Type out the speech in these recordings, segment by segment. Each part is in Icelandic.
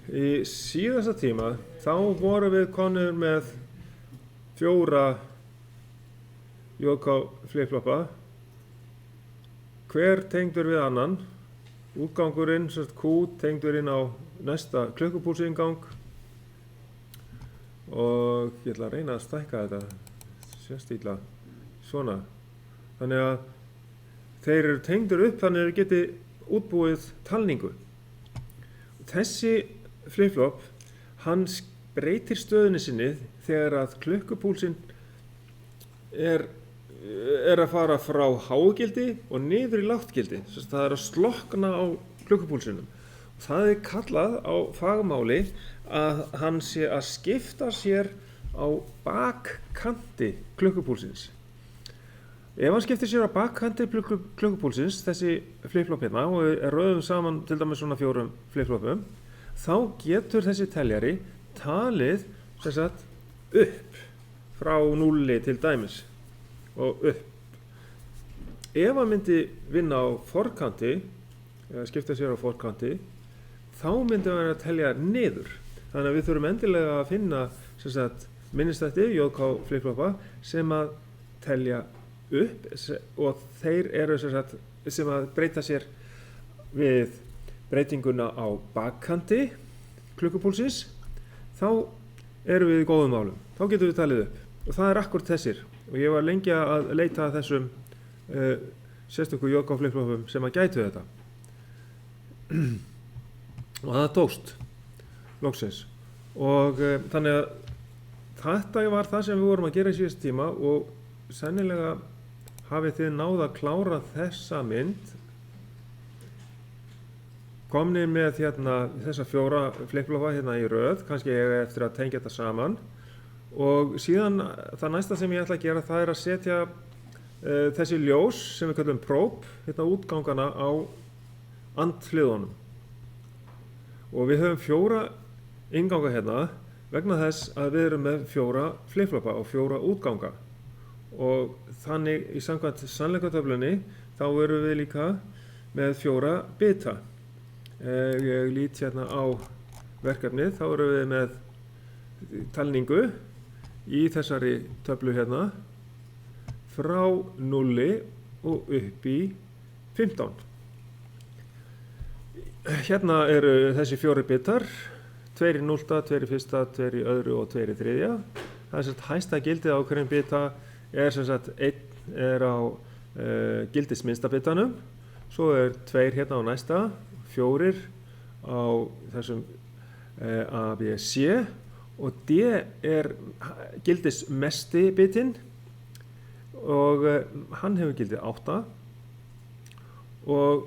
Í síðasta tíma þá vorum við konur með 4 JK flip-floppa, hver tengdur við annan, útgangurinn, Q tengdur inn á næsta klukkupúlsingang og ég ætla að reyna að stækka þetta sérstíla svona. Þannig að þeir eru tengdur upp þannig að þeir geti útbúið talningu. Þessi flip-flop, hann breytir stöðunni sinni þegar að klukkupúlsinn er að fara frá hágildi og niður í lágtgildi. Það er að slokkna á klukkupúlsinum. Það er kallað á fagmáli að hann sé að skipta sér á bakkanti klukkupúlsins. Ef hann skiptir sér á bakkanti klukkupúlsins, þessi flip-flop hérna, og er röðum saman til dæmis svona 4 flip-flopum, þá getur þessi teljari talið upp frá 0 til dæmis og upp. Ef hann myndi vinna á forkanti, eða skipta sér á forkanti, þá myndi hann að telja niður. Þannig að við þurfum endilega að finna minnistætti, JK flip-floppa, sem að telja upp og þeir eru sem að breyta sér við breytinguna á bakkanti klukkupúlsins, þá erum við í góðum málum. Þá getum við talið upp og það er akkúrat þessir. Og ég var lengi að leita að þessum sérstöku JK flip-floppum sem að gætu þetta. Og það tókst loksins. Og þannig að þetta var það sem við vorum að gera í síðasta tíma og sennilega hafið þið náð að klára þessa mynd. Komnir með þessa 4 flip-floppa hérna í röð, kannski ég eftir að tengja þetta saman. Og síðan það næsta sem ég ætla að gera, það er að setja þessi ljós sem við kallum probe, hérna útgangana á andhliðunum. Og við höfum 4 innganga hérna vegna þess að við erum með 4 flip-floppa og 4 útganga. Og þannig í samkvæmt sannleikatöflunni þá erum við líka með 4 bita. Ég lít hérna á verkefnið, þá erum við með talningu í þessari töflu hérna frá 0 og upp í 15. Hérna eru þessi 4 bitar, 2 í 0, 2 í 1, 2 í 2 og 2 í 3. Það er hæsta gildið á hverjum bita er 1 er á gildisminnsta bitanum, svo er 2 hérna á næsta, 4 á þessum A, B, C og D er gildismesti bitinn og hann hefur gildið 8 og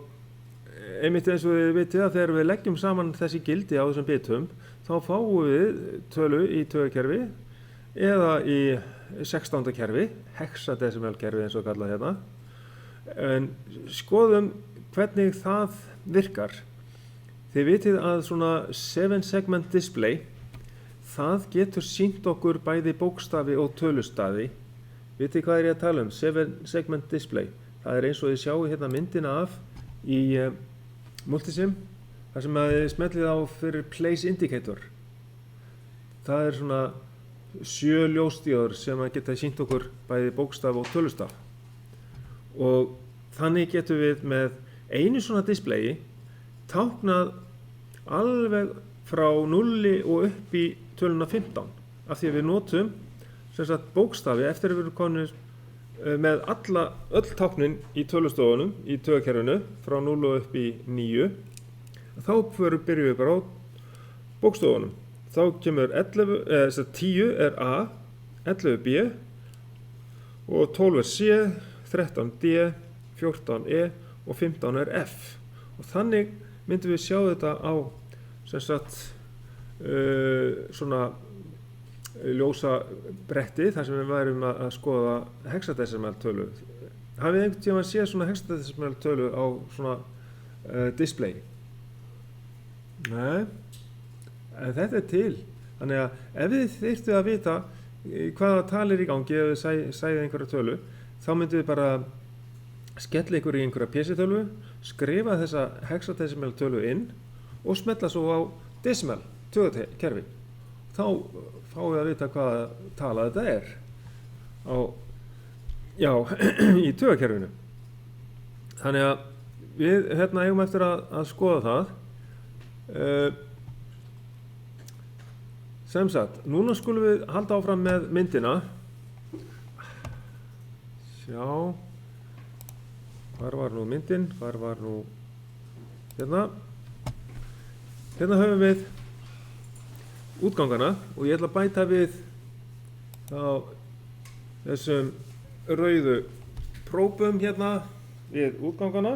einmitt eins og við vitið að þegar við leggjum saman þessi gildi á þessum bitum þá fáum við tölu í taugakerfi eða í 16. kerfi, hexadecimal kerfi eins og kallað hérna. En skoðum hvernig það virkar. Þið vitið að svona 7 segment display, það getur sýnt okkur bæði bókstafi og tölustafi. Vitið hvað er ég að tala um? 7 segment display. Það er eins og þið sjáu hérna myndina af í Multisim, þar sem að þið smellið á fyrir place indicator. Það er svona 7 ljóstíðar sem að geta sýnt okkur bæði bókstaf og tölustaf. Og þannig getum við með einu svona displayi táknað alveg frá 0 og upp í töluna 15 af því að við notum bókstafi eftir að við erum konir með öll táknin í tölustofunum í taugakerfinu frá 0 og upp í 9 þá byrjum við bara á bókstofunum. Þá kemur 10 er A, 11 B og 12 er C, 13 D, 14 E og 15 er F. Og þannig myndum við sjá þetta á svona ljósa bretti þar sem við værum að skoða hexadecimal tölu. Hafið einhvern tímann séð svona hexadecimal tölu á svona display? Nei, en þetta er til. Þannig að ef þið þyrftuð að vita hvaða tal er í gangi ef þið sæðið einhverja tölu, þá myndum við bara skella ykkur í einhverja PC-tölu, skrifa þessa hexadecimal tölu inn og smetla svo á decimal tögakerfi. Þá fáum við að vita hvaða tala þetta er í tögakerfinu. Þannig að við eigum eftir að skoða það. Sem sagt, núna skulum við halda áfram með myndina. Sjá, hvar var nú myndin? Hvar var nú hérna? Hérna höfum við útgangana og ég ætla að bæta við þá þessum rauðu próbum hérna við útgangana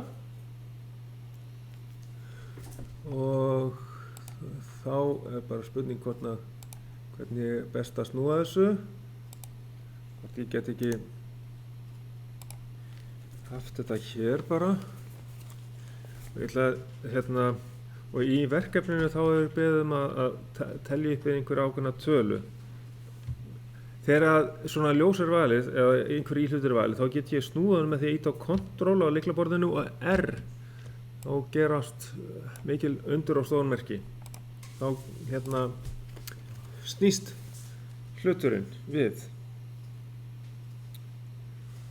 og þá bara spurning hvernig er best að snúa þessu, hvort ég get ekki haft þetta hér bara og ég ætla og í verkefninu þá er beðið að telja upp einhver ákveðna tölu. Þegar svona ljós er valið eða einhver íhlutur er valið þá get ég snúið með því að ýta á Ctrl á lyklaborðinu og R. Þá gerast mikil undur á stóðmerki. Þá snýst hluturinn við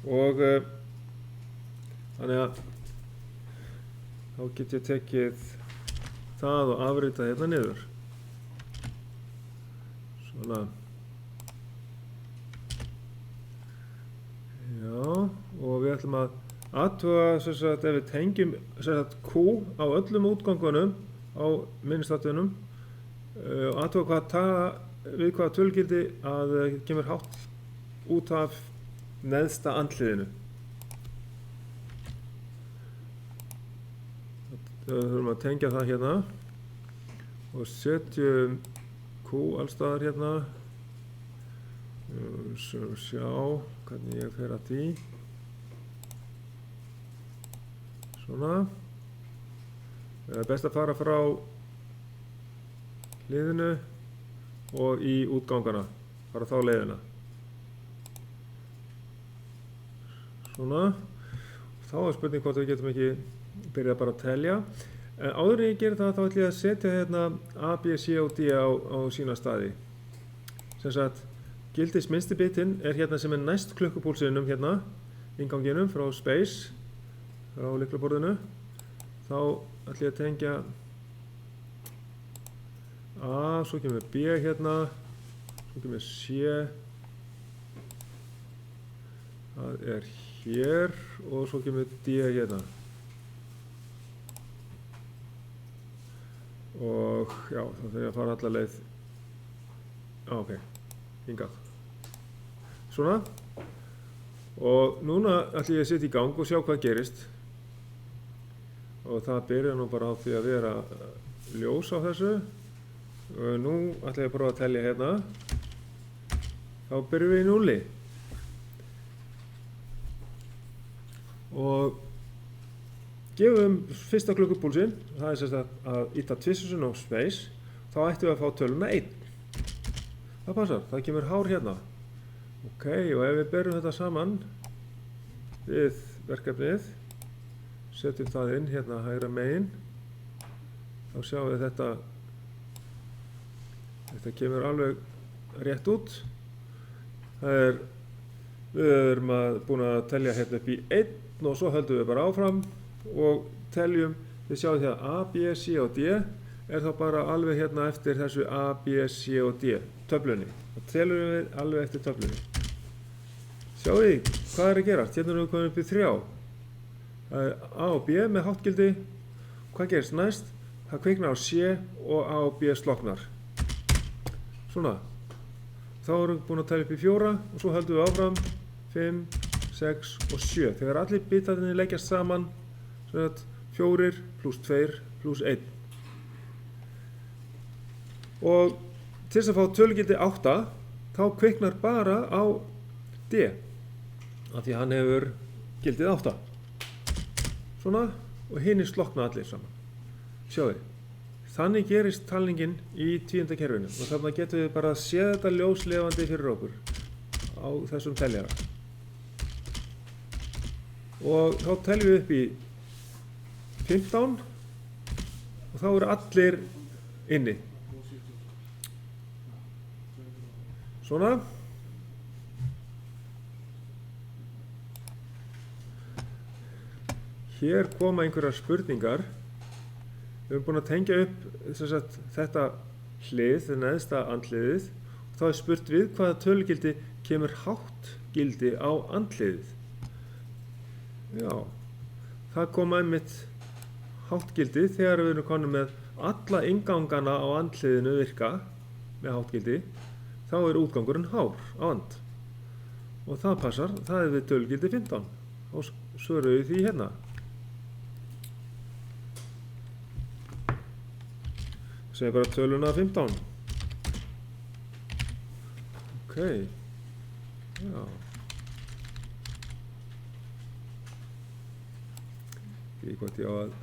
og þannig að þá get ég tekið það og afrita hérna niður. Svona. Já, og við ætlum að athuga sem sagt ef við tengjum sem sagt Q á öllum útgangunum á minnistatvinum og athuga við hvaða tölgildi að kemur hátt út af neðsta andliðinu. Við þurfum að tengja það hérna og setjum Q allstaðar hérna. Sjá hvernig ég fer að því. Svona. Það er best að fara frá hliðinu og í útgangana. Fara þá leiðina. Svona. Þá er spurning hvort við getum ekki byrjað bara að telja. Áður en ég gerir það þá ætlum ég að setja hérna A, B, C og D á sína staði. Sem sagt, gildis minnsti bitinn er hérna sem er næst klukkupúlsinum hérna, innganginum frá space, frá lyklaborðinu. Þá ætlum ég að tengja A, svo kemur B hérna, svo kemur C, það er hér og svo kemur D hérna. Og já, þá þarf ég að fara alla leið, ok, hingað. Svona, og núna ætlum ég að setja í gang og sjá hvað gerist. Og það byrjar nú bara á því að vera ljós á þessu. Og nú ætlum ég að prófa að telja hérna. Þá byrjum við í 0. Og gefum fyrsta klukkupúlsinn, það er sem sagt að ýta tvisvar á space, þá ættum við að fá töluna 1. Það passar, það kemur hár hérna. Ok, og ef við berum þetta saman við verkefnið, setjum það inn hérna hægra megin, þá sjáum við þetta kemur alveg rétt út. Við erum búin að telja hérna upp í 1 og svo höldum við bara áfram og teljum, við sjáum því að A, B, C og D er þá bara alveg hérna eftir þessu A, B, C og D töflunni. Og telum við alveg eftir töflunni. Sjáu því, hvað er að gerast? Hérna erum við komin upp í 3. Það er A og B með háttgildi. Hvað gerist næst? Það kviknar á C og A og B sloknar. Svona. Þá erum við búin að telja upp í 4 og svo höldum við áfram 5, 6 og 7. Þegar allir bitarnir leggjast saman 4 plus 2 plus 1. Og til þess að fá tölugildi 8 þá kviknar bara á D af því hann hefur gildið 8. Svona, og hinir slokna allir saman. Sjáðu, þannig gerist talningin í tvíundakerfinu og þannig getum við bara að sé þetta ljós lifandi fyrir okkur á þessum teljara. Og þá teljum við upp í 15 og þá eru allir inni. Svona. Hér koma einhverjar spurningar. Við erum búin að tengja upp þetta hlið, þetta neðsta andliðið, og þá er spurt við hvaða tölugildi kemur hátt gildi á andliðið. Já, það kom einmitt hátt gildi þegar við erum komin með alla inngangana á andliðinu virka með hátt gildi, þá er útgangurinn hár á and. Og það passar, það er við tölugildi 15. Og svörum við því hérna. Segjum bara töluna 15. Ok. Já. Í hvort ég á að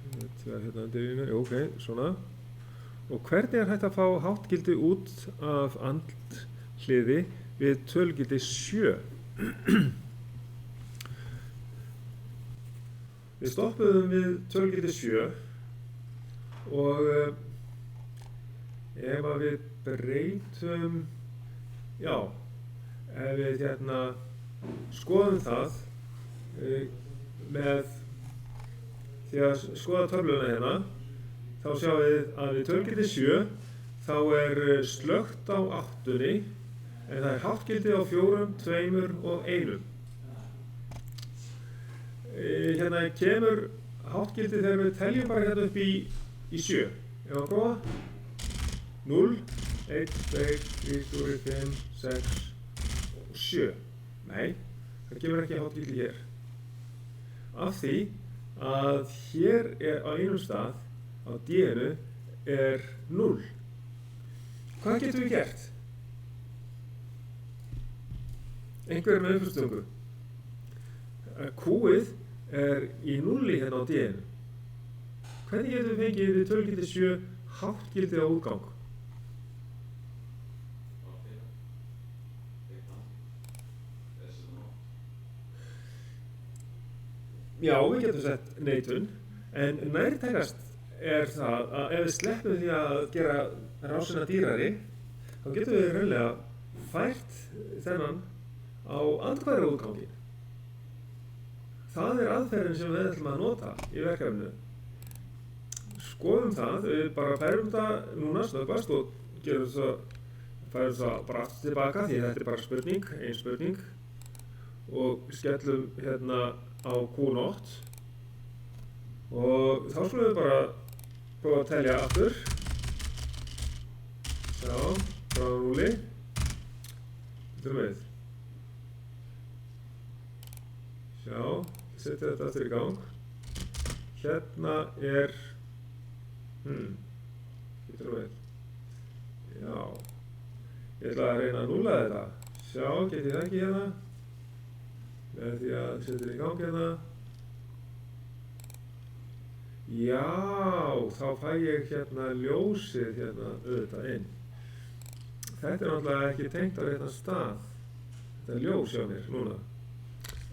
setja hérna undir línu. Ok, svona. Og hvernig er hægt að fá háttgildi út af andliði við tölugildi 7? Við stoppuðum við tölugildi 7 og ef að við breytum, já, ef við hérna skoðum það með því að skoða töfluna hérna, þá sjáum við að við tölugildi 7 þá er slökkt á 8-unni en það er háttgildi á 4, 2 og 1. Hérna kemur háttgildi þegar við teljum bara hérna upp í 7. Ef að prófa 0, 1, 2, 3, 4, 5, 6 og 7. Nei, það kemur ekki háttgildi hér. Af því að hér er á einum stað á D-inu er 0. Hvað getum við gert? Einhver með uppstungu. Q-ið er í 0 hérna á D-inu. Hvernig getum við fengið við tölugildi 7 háttgildi á útgang? Já, við getum sett neitun, en nærtækast er það að ef við sleppum því að gera rásina dýrari, þá getum við raunlega fært þennan á andhverfa útgangin. Það er aðferðin sem við ætlum að nota í verkefninu. Skoðum það, við bara færum það núna snöggvast og færum það bara aftur tilbaka því þetta er bara spurning, ein spurning, og skellum hérna á Q0 og þá skulum við bara prófa að telja aftur. Já, frá 0. Getum við. Já, setja þetta aftur í gang. Hérna er getur við. Já, ég ætla að reyna að núlla þetta. Sjá, get ég það ekki hérna? Með því að setja þetta í gang hérna. Já, þá fæ ég hérna ljósið hérna auðvitað inn. Þetta er náttúrulega ekki tengt á réttan stað. Þetta er ljós hjá mér núna.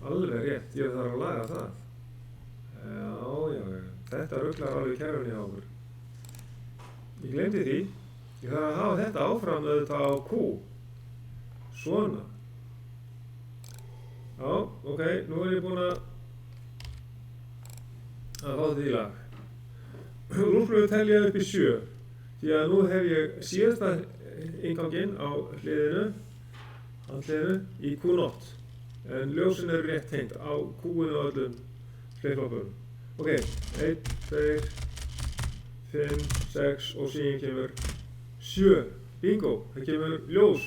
Alveg rétt, ég þarf að laga það. Já. Þetta ruglar alveg kerfinu hjá okkur. Ég gleymdi því. Ég þarf að hafa þetta áfram auðvitað á Q. Svona. Já, ok, nú er ég búinn að fá þetta í lag. Nú skulum við telja upp í 7. Því að nú hef ég síðasta innganginn á handliðinu í Q0. En ljósin eru rétt tengt á Q-inu og öllum hleyflokkunum. Ok, 1, 2, 5, 6 og síðan kemur 7. Bingo, það kemur ljós.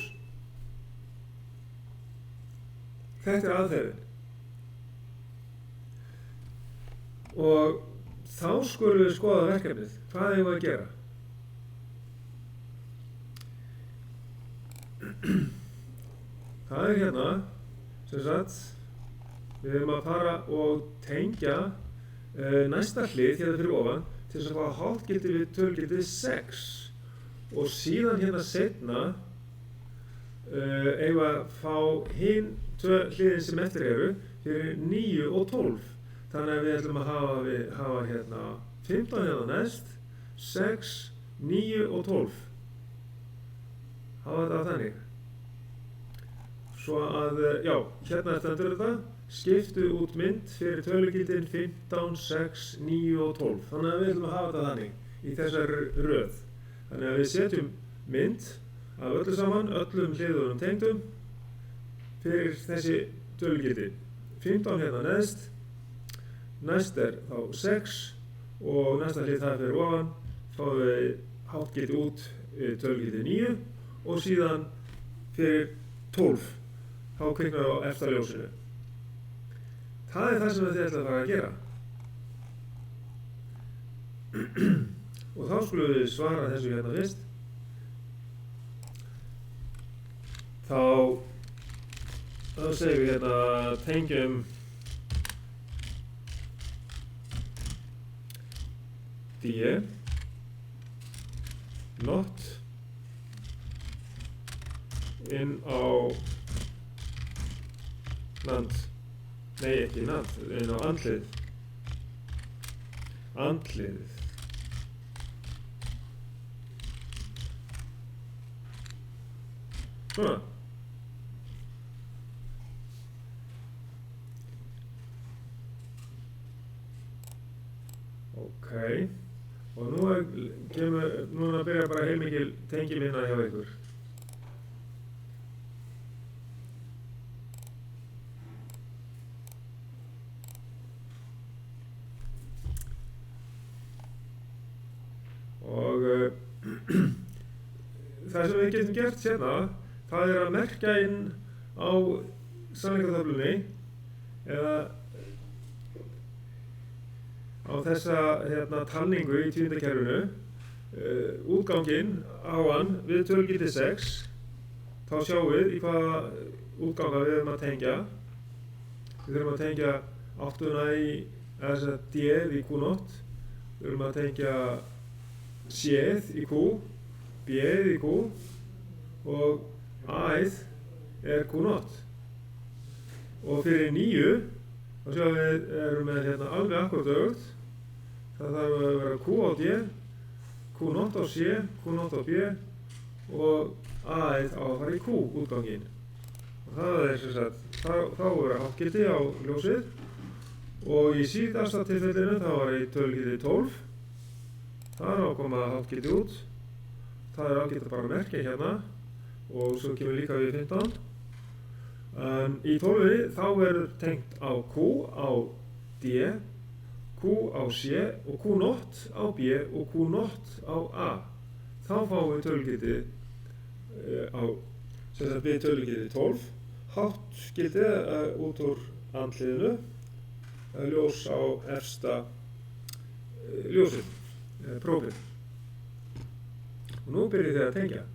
Þetta er aðferðin. Og þá skulum við skoða verkefnið. Hvað eigum við að gera? Það er hérna, sem sagt, við erum að fara og tengja næsta hlið hérna fyrir ofan til þess að fá háttgildi við tölugildi 6 og síðan hérna seinna eigum að fá hin hliðin sem eftir eru fyrir 9 og 12. Þannig að við ætlum að hafa hérna 15 hérna næst, 6, 9 og 12. hafa þetta þannig. Svo að, já, hérna stendur þetta, skiptu út mynd fyrir tölugildin 15, 6, 9 og 12. Þannig að við ætlum að hafa þetta þannig í þessari röð. Þannig að við setjum mynd af öllu saman, öllum hliðunum tengdum fyrir þessi tölugildi. 15 hérna neðst, næst þá 6 og næsta hlið það fyrir ofan, fáum við háttgildi út tölugildi 9 og síðan fyrir 12, þá kviknar á efsta ljósinu. Það er það sem þið ætla að fara að gera. Og þá skulum við svara þessu hérna fyrst. Þá segjum við hérna tengjum D not inn á NAND, nei ekki NAND, inn á andliðið. Svona. Ok, og núna byrjar bara heilmikil tengivinna hjá ykkur. Og það sem við getum gert hérna, það er að merkja inn á sannleikatöflunni eða á þessa talningu í tíundakerfinu, útganginn á hann við tölugildi 6, þá sjáum við í hvaða útganga við erum að tengja. Við þurfum að tengja 8-una eða D-ið í Q0, við þurfum að tengja C-ið í Q, B-ið í Q og A-ið er Q0. Og fyrir 9, þá sjáum við erum með alveg akkúrat öfugt. Það þarf að vera Q á D, Q0 á C, Q0 á B og A-ið á að fara í Q útganginn. Og það er sem sagt, þá er háttgildi á ljósið og í síðasta tilfellinu þá var í tölugildi 12. Það er á að koma háttgildi út. Það er ágætt að bara merkja hérna og svo kemur líka við 15. Í 12-unni þá verður tengt á Q á D, Q á C og Q0 á B og Q0 á A. Þá fáum við tölugildi við tölugildi 12, háttgildi út úr andliðinu, ljós á efsta ljósið, prófið. Og nú byrjið þið að tengja.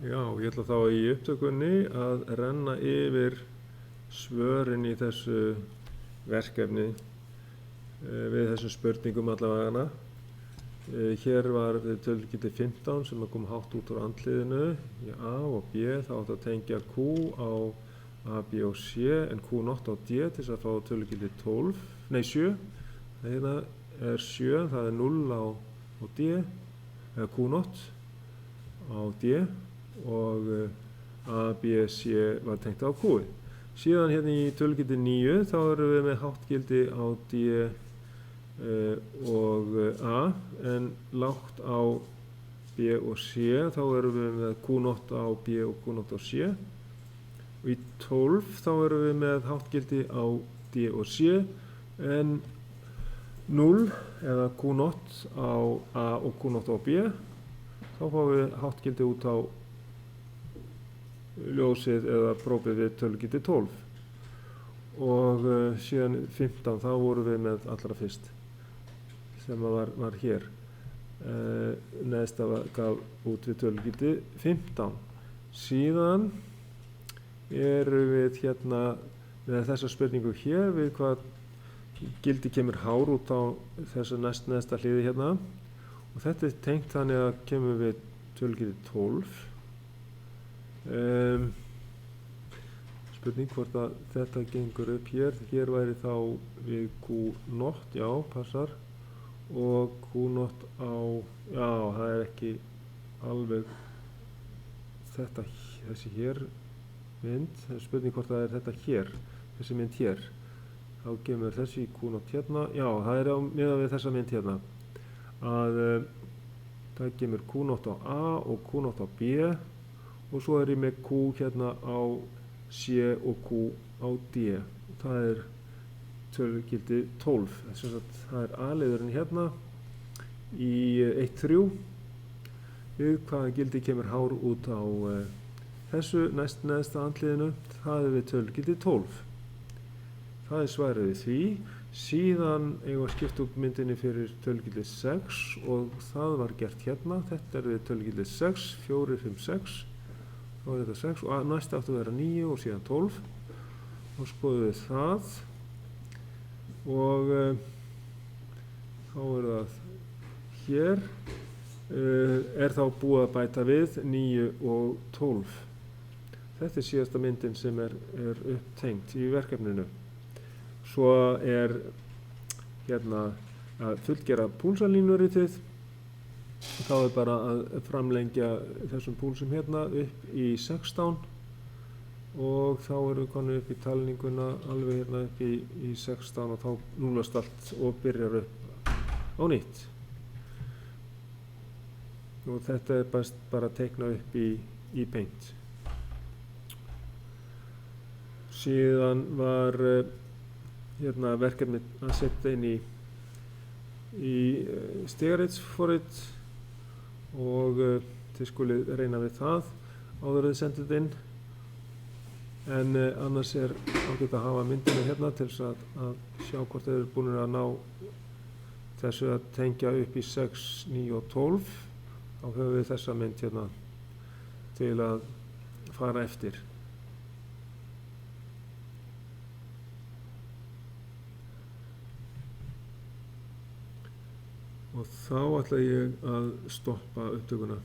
Já, ég ætla þá í upptökunni að renna yfir svörin í þessu verkefni við þessum spurningum allavega. Hér var tölugildi 15 sem kom hátt út úr andliðinu í A og B, þá átti að tengja Q á A, B og C en Q0 á D til þess að fá tölugildi 7. Hérna er 7, það er 0 á D, eða Q0 á D og A, B, C var tengt á Q. Síðan hérna í tölugildi 9 þá erum við með háttgildi á D og A en lágt á B og C, þá erum við með Q0 á B og Q0 á C. Og í 12 þá erum við með háttgildi á D og C en 0 eða Q0 á A og Q0 á B. Þá fáum við háttgildi út á ljósið eða prófið við tölugildi 12. Og síðan 15 þá vorum við með allra fyrst sem var hér. Neðsta gaf út við tölugildi 15. Síðan erum við hérna með þessa spurningu hér við hvað gildi kemur hár út á þessu neðsta hliði hérna og þetta er tengt þannig að kemur við tölugildi 12. Spurning hvort að þetta gengur upp hér væri þá við Q0, já, passar og Q0 á, já, það er ekki alveg þessi hér mynd, það er spurning hvort það er þetta hér, þessi mynd hér. Þá kemur þessi Q0 hérna, já, það er miðað við þessa mynd hérna, að það kemur Q0 á A og Q0 á B og svo er ég með Q hérna á C og Q á D. Það er tölugildi 12, það er A-liðurinn hérna í 1,3. Við hvaða gildi kemur hár út á þessu næst neðsta andliðinu, það er við tölugildi 12. Það er svarið við því. Síðan eigum við að skipta upp myndinni fyrir tölugildi 6 og það var gert hérna. Þetta er við tölugildi 6, 4, 5, 6. Þá er þetta 6 og næst áttu að vera 9 og síðan 12. Og skoðum við það. Og þá er það hér. Er þá búið að bæta við 9 og 12. Þetta er síðasta myndin sem er upptengt í verkefninu. Svo er hérna að fullgera púlsalínuritið. Þá er bara að framlengja þessum púlsum hérna upp í 16 og þá erum við komin upp í talninguna alveg hérna upp í 16 og þá núlast allt og byrjar upp á nýtt. Og þetta er bara að teikna upp í Paint. Síðan var hérna verkefni að setja inn í stigaritsforrit og þið skulið reyna við það áður þið sendið inn. En annars er ágætt að hafa myndina hérna til þess að sjá hvort þið eru búin að ná þessu að tengja upp í 6, 9 og 12. Þá höfum við þessa mynd hérna til að fara eftir. Og þá ætla ég að stoppa upptökuna.